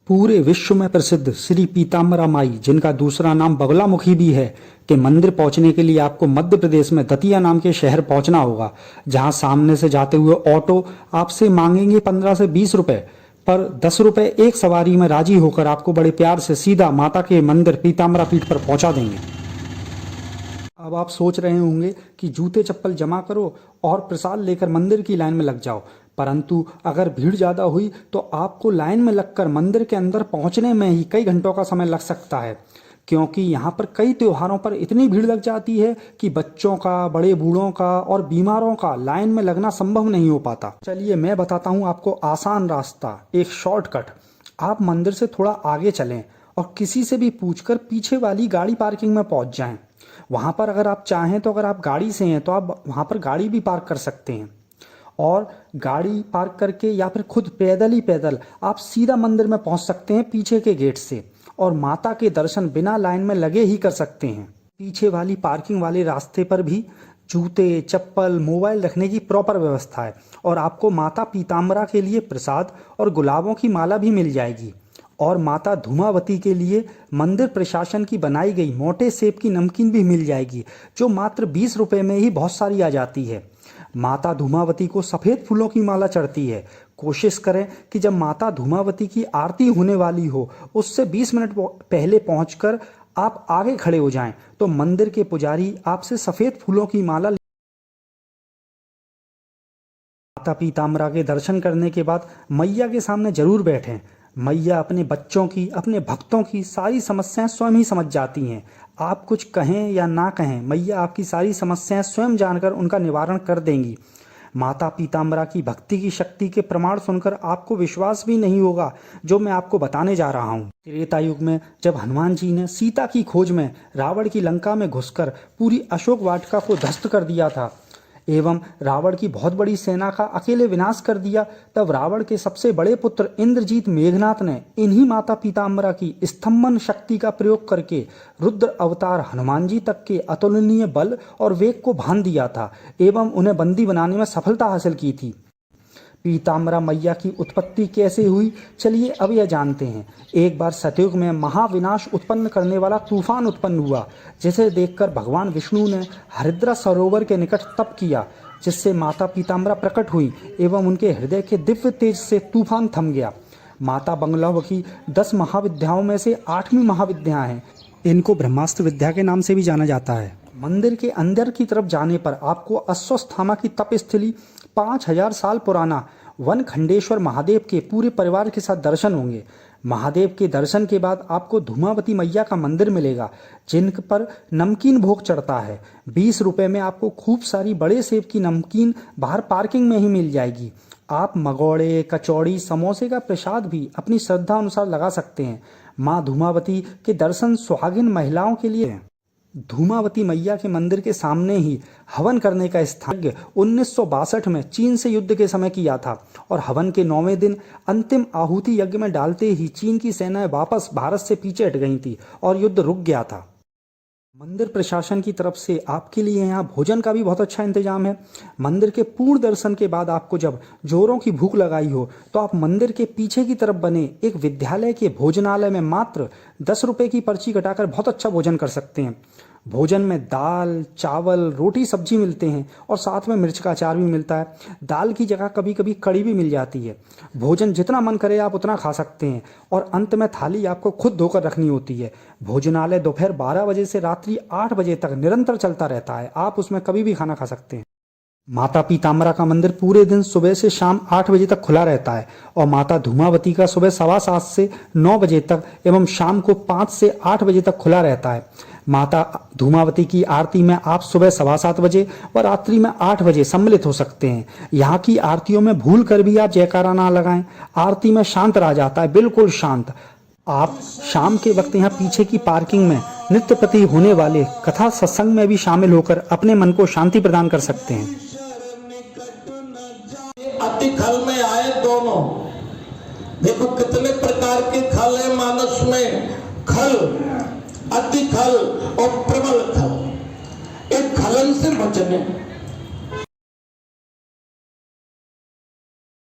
पूरे विश्व में प्रसिद्ध श्री पीताम्बरा माई, जिनका दूसरा नाम बगलामुखी भी है, के मंदिर पहुंचने के लिए आपको मध्य प्रदेश में दतिया नाम के शहर पहुंचना होगा, जहां सामने से जाते हुए ऑटो आपसे मांगेंगे 15 से 20 रुपए, पर 10 रुपए एक सवारी में राजी होकर आपको बड़े प्यार से सीधा माता के मंदिर पीताम्बरा पीठ पर पहुंचा देंगे। अब आप सोच रहे होंगे कि जूते चप्पल जमा करो और प्रसाद लेकर मंदिर की लाइन में लग जाओ, परंतु अगर भीड़ ज़्यादा हुई तो आपको लाइन में लगकर मंदिर के अंदर पहुंचने में ही कई घंटों का समय लग सकता है, क्योंकि यहाँ पर कई त्योहारों पर इतनी भीड़ लग जाती है कि बच्चों का, बड़े बूढ़ों का और बीमारों का लाइन में लगना संभव नहीं हो पाता। चलिए मैं बताता हूँ आपको आसान रास्ता, एक शॉर्टकट। आप मंदिर से थोड़ा आगे चलें और किसी से भी पूछकर पीछे वाली गाड़ी पार्किंग में पहुंच जाएं। वहां पर अगर आप चाहें तो अगर आप गाड़ी से हैं तो आप वहां पर गाड़ी भी पार्क कर सकते हैं, और गाड़ी पार्क करके या फिर खुद पैदल आप सीधा मंदिर में पहुंच सकते हैं पीछे के गेट से, और माता के दर्शन बिना लाइन में लगे ही कर सकते हैं। पीछे वाली पार्किंग वाले रास्ते पर भी जूते, चप्पल, मोबाइल रखने की प्रॉपर व्यवस्था है, और आपको माता पीताम्बरा के लिए प्रसाद और गुलाबों की माला भी मिल जाएगी, और माता धूमावती के लिए मंदिर प्रशासन की बनाई गई मोटे सेब की नमकीन भी मिल जाएगी, जो मात्र 20 रुपए में ही बहुत सारी आ जाती है। माता धूमावती को सफेद फूलों की माला चढ़ती है। कोशिश करें कि जब माता धूमावती की आरती होने वाली हो उससे 20 मिनट पहले पहुंचकर आप आगे खड़े हो जाएं, तो मंदिर के पुजारी आपसे सफेद फूलों की माला। माता पीताम्बरा के दर्शन करने के बाद मैया के सामने जरूर बैठें। मैया अपने बच्चों की, अपने भक्तों की सारी समस्याएं स्वयं ही समझ जाती हैं। आप कुछ कहें या ना कहें, मैया आपकी सारी समस्याएं स्वयं जानकर उनका निवारण कर देंगी। माता पीताम्बरा की भक्ति की शक्ति के प्रमाण सुनकर आपको विश्वास भी नहीं होगा जो मैं आपको बताने जा रहा हूँ। त्रेता युग में जब हनुमान जी ने सीता की खोज में रावण की लंका में घुसकर पूरी अशोक वाटिका को ध्वस्त कर दिया था एवं रावण की बहुत बड़ी सेना का अकेले विनाश कर दिया, तब रावण के सबसे बड़े पुत्र इंद्रजीत मेघनाथ ने इन्हीं माता पीताम्बरा की स्तंभन शक्ति का प्रयोग करके रुद्र अवतार हनुमान जी तक के अतुलनीय बल और वेग को भान दिया था एवं उन्हें बंदी बनाने में सफलता हासिल की थी। पीताम्बरा मैया की उत्पत्ति कैसे हुई, चलिए अब यह जानते हैं। एक बार सतयुग में महाविनाश उत्पन्न करने वाला तूफान उत्पन्न हुआ, जिसे देखकर भगवान विष्णु ने हरिद्रा सरोवर के निकट तप किया, जिससे माता पीताम्बरा प्रकट हुई एवं उनके हृदय के दिव्य तेज से तूफान थम गया। माता बगलामुखी 10 महाविद्याओं में से 8वीं महाविद्या है। इनको ब्रह्मास्त्र विद्या के नाम से भी जाना जाता है। मंदिर के अंदर की तरफ जाने पर आपको अश्वस्थामा की तपस्थली 5000 साल पुराना वन खंडेश्वर महादेव के पूरे परिवार के साथ दर्शन होंगे। महादेव के दर्शन के बाद आपको धूमावती मैया का मंदिर मिलेगा, जिन पर नमकीन भोग चढ़ता है। 20 रुपए में आपको खूब सारी बड़े सेब की नमकीन बाहर पार्किंग में ही मिल जाएगी। आप मगोड़े, कचौड़ी, समोसे का प्रसाद भी अपनी श्रद्धा अनुसार लगा सकते हैं। माँ धूमावती के दर्शन सुहागिन महिलाओं के लिए हैं। धूमावती मैया के मंदिर के सामने ही हवन करने का स्थान 1962 में चीन से युद्ध के समय किया था, और हवन के 9वें दिन अंतिम आहुति यज्ञ में डालते ही चीन की सेनाएं वापस भारत से पीछे हट गई थी और युद्ध रुक गया था। मंदिर प्रशासन की तरफ से आपके लिए यहाँ भोजन का भी बहुत अच्छा इंतजाम है। मंदिर के पूर्ण दर्शन के बाद आपको जब जोरों की भूख लगाई हो तो आप मंदिर के पीछे की तरफ बने एक विद्यालय के भोजनालय में मात्र 10 रुपए की पर्ची कटाकर बहुत अच्छा भोजन कर सकते हैं। भोजन में दाल, चावल, रोटी, सब्जी मिलते हैं, और साथ में मिर्च का अचार भी मिलता है। दाल की जगह कभी कभी कड़ी भी मिल जाती है। भोजन जितना मन करे आप उतना खा सकते हैं, और अंत में थाली आपको खुद धोकर रखनी होती है। भोजनालय दोपहर 12 बजे से रात्रि 8 बजे तक निरंतर चलता रहता है। आप उसमें कभी भी खाना खा सकते हैं। माता पीताम्बरा का मंदिर पूरे दिन सुबह से शाम 8 बजे तक खुला रहता है, और माता धूमावती का सुबह 7:15 से 9 बजे तक एवं शाम को 5 से 8 बजे तक खुला रहता है। माता धूमावती की आरती में आप सुबह 7:15 बजे और रात्रि में 8 बजे सम्मिलित हो सकते हैं। यहाँ की आरतियों में भूल कर भी आप जयकारा ना लगाएं। आरती में शांत रहा जाता है, बिल्कुल शांत। आप शाम के वक्त यहाँ पीछे की पार्किंग में नित्य प्रति होने वाले कथा सत्संग में भी शामिल होकर अपने मन को शांति प्रदान कर सकते हैं। अति खल में आए दोनों, देखो कितने प्रकार के खल है मानस में। खल, अति खल और प्रबल खल। एक खलन से बचने